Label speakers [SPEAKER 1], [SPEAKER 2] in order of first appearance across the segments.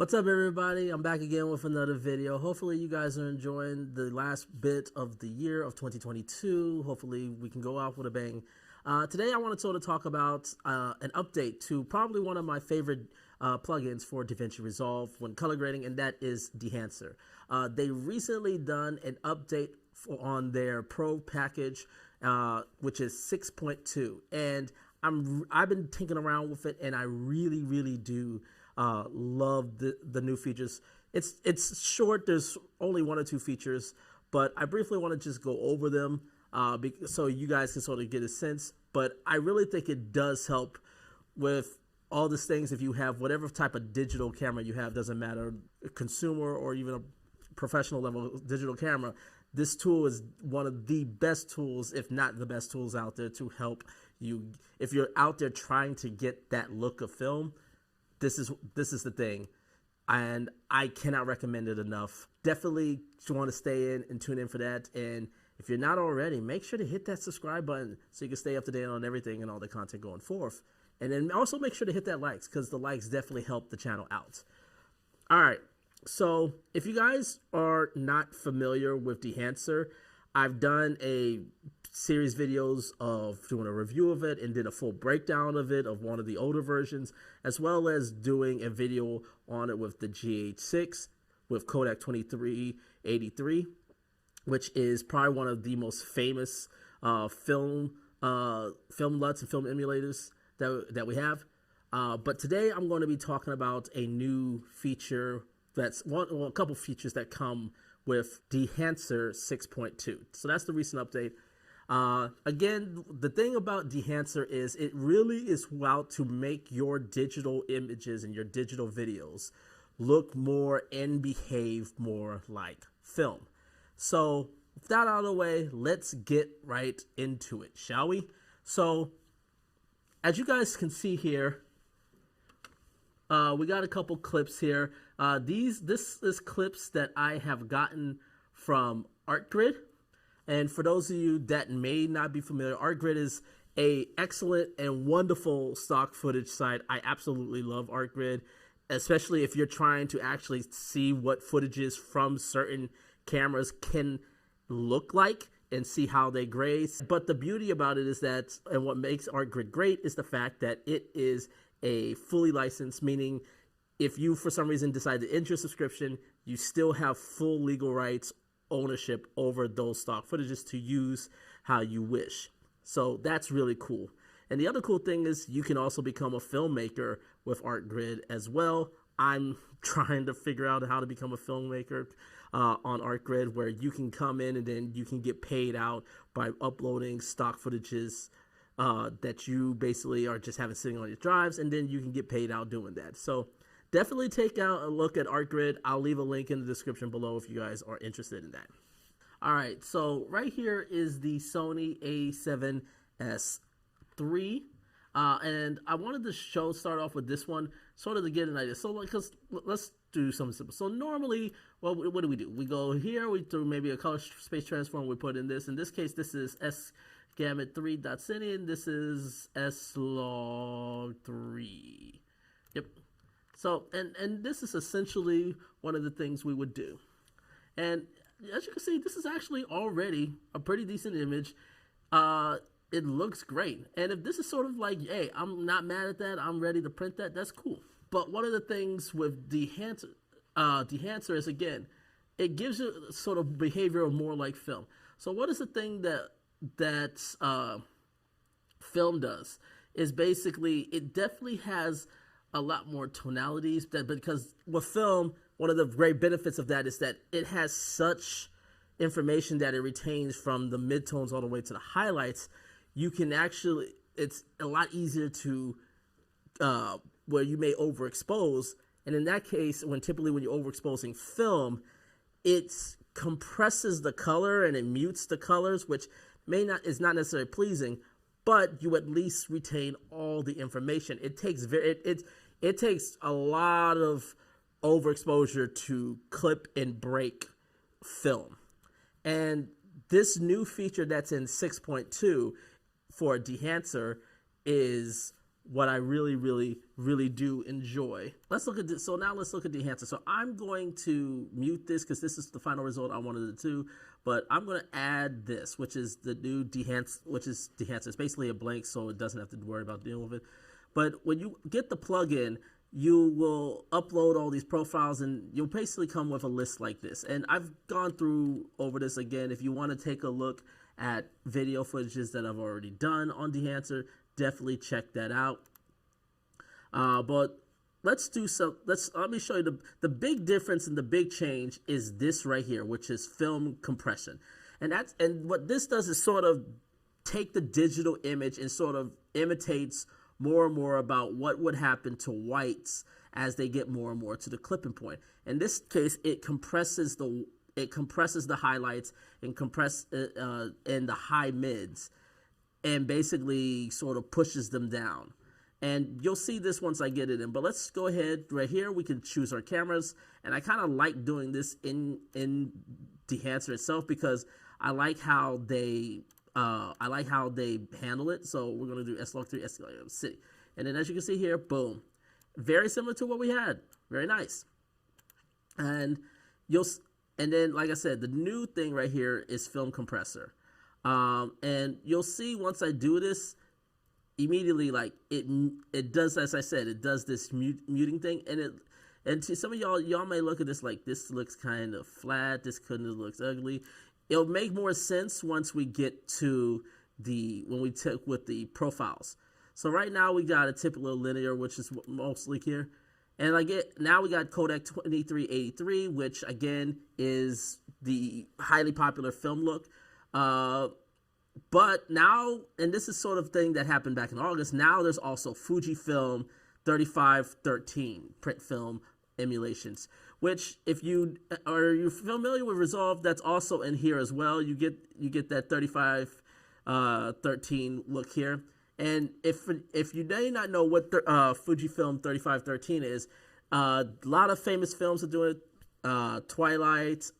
[SPEAKER 1] What's up, everybody? I'm back again with another video. Hopefully you guys are enjoying the last bit of the year of 2022. Hopefully we can go out with a bang. Today I want to sort of talk about an update to probably one of my favorite plugins for DaVinci Resolve when color grading, and that is Dehancer. They recently done an update on their Pro package, which is 6.2, and I've been tinkering around with it, and I really do love the new features. It's short. There's only one or two features, but I briefly want to just go over them so you guys can sort of get a sense. But I really think it does help with all these things. If you have whatever type of digital camera you have, doesn't matter, a consumer or even a professional level digital camera, this tool is one of the best tools, if not the best tools out there to help you. If you're out there trying to get that look of film, this is the thing, and I cannot recommend it enough. Definitely want to stay in and tune in for that. And if you're not already, make sure to hit that subscribe button so you can stay up to date on everything and all the content going forth. And then also make sure to hit that likes, because the likes definitely help the channel out. All right, so if you guys are not familiar with Dehancer, I've done a series videos of doing a review of it and did a full breakdown of it, of one of the older versions, as well as doing a video on it with the GH6 with Kodak 2383, which is probably one of the most famous film LUTs and film emulators that we have. But today I'm going to be talking about a new feature that's a couple features that come with Dehancer 6.2. So that's the recent update. Again, the thing about Dehancer is it really is out to make your digital images and your digital videos look more and behave more like film. So with that out of the way, let's get right into it, shall we? So as you guys can see here, we got a couple clips here. This is clips that I have gotten from Argrid. And for those of you that may not be familiar, Argrid is an excellent and wonderful stock footage site. I absolutely love Argrid, especially if you're trying to actually see what footages from certain cameras can look like and see how they grade. But the beauty about it is that, and what makes Argrid great, is the fact that it is a fully licensed, meaning if you for some reason decide to end your subscription, you still have full legal rights, ownership over those stock footages to use how you wish. So that's really cool. And the other cool thing is you can also become a filmmaker with Argrid as well. I'm trying to figure out how to become a filmmaker on Argrid, where you can come in and then you can get paid out by uploading stock footages that you basically are just having sitting on your drives, and then you can get paid out doing that. So definitely take out a look at Argrid. I'll leave a link in the description below if you guys are interested in that. All right, so right here is the Sony a7S III. And I wanted to start off with this one, sort of to get an idea. So because let's do something simple. So normally, well, what do? We go here, we do maybe a color space transform, we put in this. In this case, this is S-Gamut 3.Cine, and this is S-Log3. Yep. So, and this is essentially one of the things we would do. And as you can see, this is actually already a pretty decent image. It looks great. And if this is sort of like, hey, I'm not mad at that, I'm ready to print that, that's cool. But one of the things with Dehancer is, again, it gives you sort of behavior more like film. So what is the thing that film does? Is basically, it definitely has a lot more tonalities, because with film, one of the great benefits of that is that it has such information that it retains from the midtones all the way to the highlights. You can actually, it's a lot easier to where you may overexpose, and in that case, typically when you're overexposing film, it compresses the color and it mutes the colors, which is not necessarily pleasing, but you at least retain all the information. It takes it takes a lot of overexposure to clip and break film. And this new feature that's in 6.2 for Dehancer is what I really do enjoy. Let's look at this. So now let's look at Dehancer. So I'm going to mute this because this is the final result I wanted to do, but I'm going to add this, which is the new Dehancer, It's basically a blank, so it doesn't have to worry about dealing with it. But when you get the plugin, you will upload all these profiles and you'll basically come with a list like this. And I've gone through over this again. If you want to take a look at video footages that I've already done on Dehancer, definitely check that out. But let's do some, let me show you the big difference and the big change is this right here, which is film compression. And what this does is sort of take the digital image and sort of imitates more and more about what would happen to whites as they get more and more to the clipping point. In this case, it compresses the highlights and and the high mids, and basically sort of pushes them down. And you'll see this once I get it in. But let's go ahead right here. We can choose our cameras, and I kind of like doing this in Dehancer itself because I like how they handle it. So we're gonna do S-Log3, S-Log City, and then as you can see here, boom, very similar to what we had. Very nice. And then like I said, the new thing right here is film compressor. And you'll see once I do this, immediately, like it does, as I said, it does this muting thing, and to some of y'all may look at this like this looks kind of flat, this kind of looks ugly. It'll make more sense once we get to when we took with the profiles. So right now we got a typical linear, which is mostly here. And now we got codec 2383, which again is the highly popular film look. But now, and this is sort of thing that happened back in August, now there's also Fujifilm 3513 print film emulations, which if you're familiar with Resolve, that's also in here as well. You get that 3513 look here. And if you may not know what Fujifilm 3513 is, a lot of famous films are doing it. Twilight,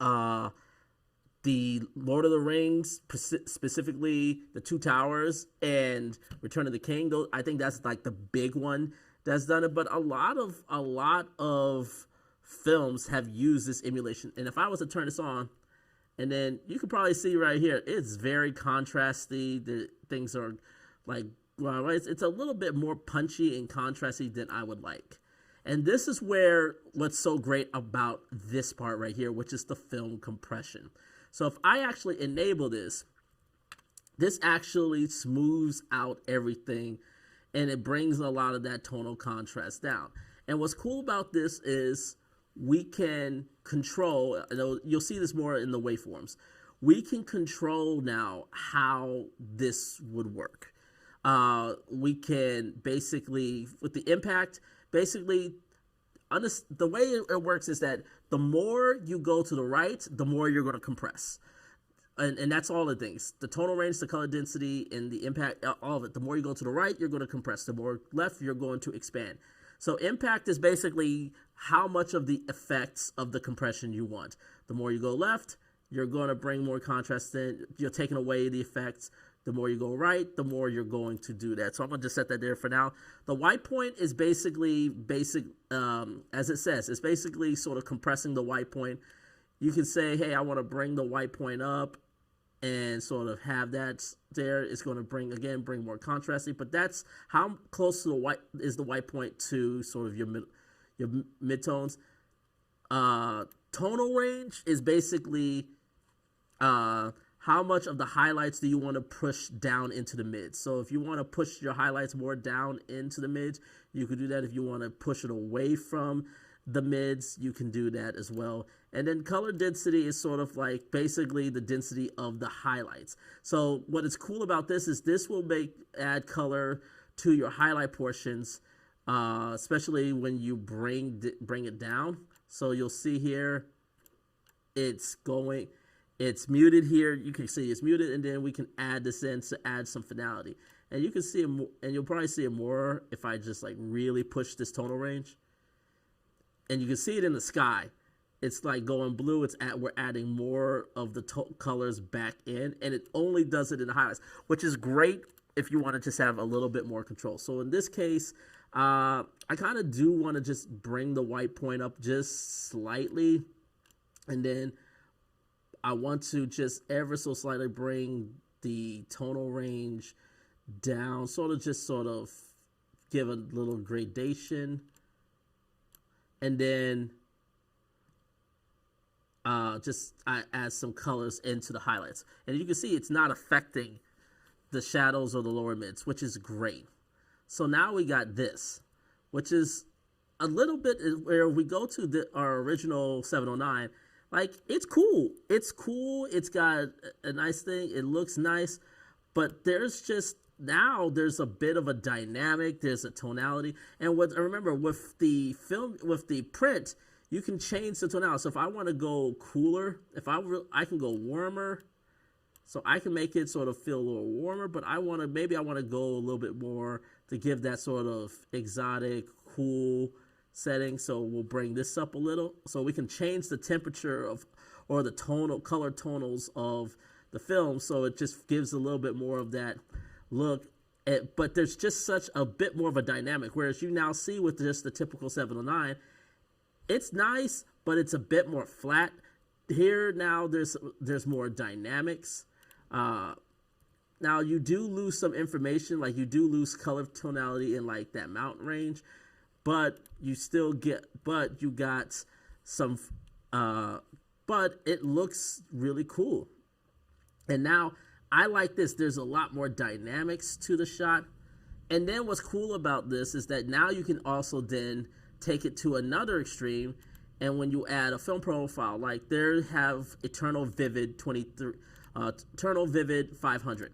[SPEAKER 1] the Lord of the Rings, specifically the Two Towers and Return of the King. I think that's like the big one that's done it. But a lot of films have used this emulation. And if I was to turn this on, and then you can probably see right here, it's very contrasty. The things are like, well, it's a little bit more punchy and contrasty than I would like. And this is what's so great about this part right here, which is the film compression. So if I actually enable this actually smooths out everything, and it brings a lot of that tonal contrast down. And what's cool about this is we can control, you'll see this more in the waveforms, we can control now how this would work. We can basically, with the impact, basically, the way it works is that the more you go to the right, the more you're going to compress. And that's all the things. The tonal range, the color density, and the impact, all of it. The more you go to the right, you're going to compress. The more left, you're going to expand. So impact is basically how much of the effects of the compression you want. The more you go left, you're going to bring more contrast in. You're taking away the effects. The more you go right, the more you're going to do that. So I'm going to just set that there for now. The white point is basically as it says, it's basically sort of compressing the white point. You can say, hey, I want to bring the white point up and sort of have that there. It's going to bring more contrasting, but that's how close to the white point to sort of your midtones. Tonal range is basically how much of the highlights do you want to push down into the mids? So if you want to push your highlights more down into the mids, you could do that. If you want to push it away from the mids, you can do that as well. And then color density is sort of like basically the density of the highlights. So what is cool about this is this will add color to your highlight portions, especially when you bring it down. So you'll see here, it's muted here. You can see it's muted, and then we can add this in to add some finality. And you can see it more, and you'll probably see it more if I just like really push this tonal range. And you can see it in the sky. It's like going blue. We're adding more of the colors back in, and it only does it in the highlights, which is great if you want to just have a little bit more control. So in this case, I kind of do want to just bring the white point up just slightly, and then I want to just ever so slightly bring the tonal range down, sort of give a little gradation, and then I add some colors into the highlights. And you can see it's not affecting the shadows or the lower mids, which is great. So now we got this, which is a little bit where we go to our original 709. Like, it's cool. It's cool. It's got a nice thing. It looks nice. But there's there's a bit of a dynamic. There's a tonality. And remember, with the print, you can change the tonality. So if I want to go cooler, I can go warmer. So I can make it sort of feel a little warmer, but maybe I want to go a little bit more to give that sort of exotic, cool setting. So we'll bring this up a little, so we can change the temperature or the color tonals of the film, so it just gives a little bit more of that look. But there's just such a bit more of a dynamic, whereas you now see with just the typical 709, it's nice, but it's a bit more flat. Here now there's more dynamics. Now you do lose some information, like you do lose color tonality in like that mountain range, but you got some, but it looks really cool. And now I like this. There's a lot more dynamics to the shot. And then what's cool about this is that now you can also then take it to another extreme. And when you add a film profile, like there have Eternal Vivid 500.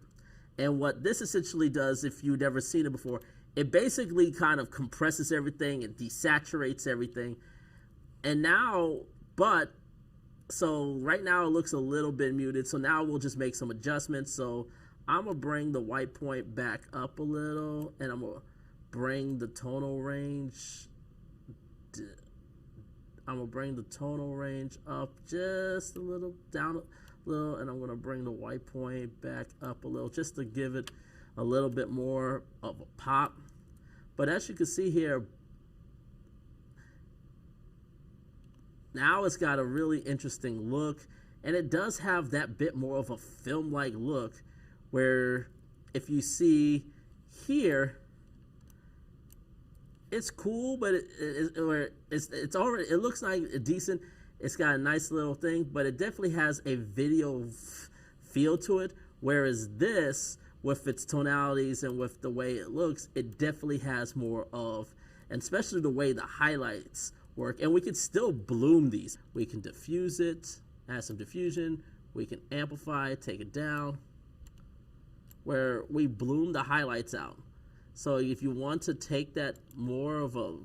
[SPEAKER 1] And what this essentially does, if you've never seen it before, it basically kind of compresses everything, it desaturates everything. And now, so right now it looks a little bit muted. So now we'll just make some adjustments. So I'm gonna bring the white point back up a little, and I'm gonna bring the tonal range. I'm gonna bring the tonal range up just a little, down a little, and I'm gonna bring the white point back up a little just to give it a little bit more of a pop. But as you can see here, now it's got a really interesting look, and it does have that bit more of a film-like look, where if you see here, it's cool, but it looks like decent. It's got a nice little thing, but it definitely has a video feel to it. Whereas this, with its tonalities and with the way it looks, it definitely has more of, and especially the way the highlights work. And we can still bloom these. We can diffuse it, add some diffusion. We can amplify it, take it down, where we bloom the highlights out. So if you want to take that more of a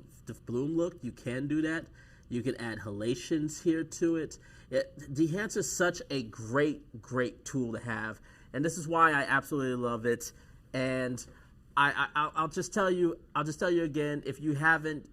[SPEAKER 1] bloom look, you can do that. You can add halations here to it. Dehancer is such a great tool to have, and this is why I absolutely love it. And I'll just tell you again, if you haven't,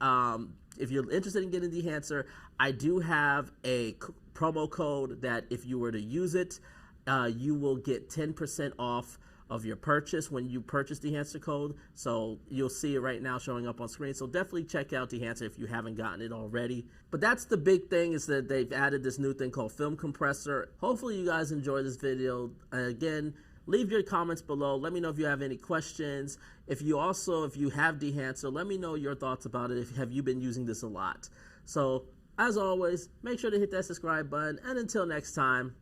[SPEAKER 1] if you're interested in getting Dehancer, I do have a promo code that if you were to use it, you will get 10% off of your purchase when you purchase Dehancer code. So you'll see it right now showing up on screen. So definitely check out Dehancer if you haven't gotten it already. But that's the big thing, is that they've added this new thing called Film Compressor. Hopefully you guys enjoyed this video. Again, leave your comments below. Let me know if you have any questions. If you have Dehancer, let me know your thoughts about it. Have you been using this a lot? So as always, make sure to hit that subscribe button. And until next time,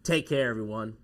[SPEAKER 1] take care, everyone.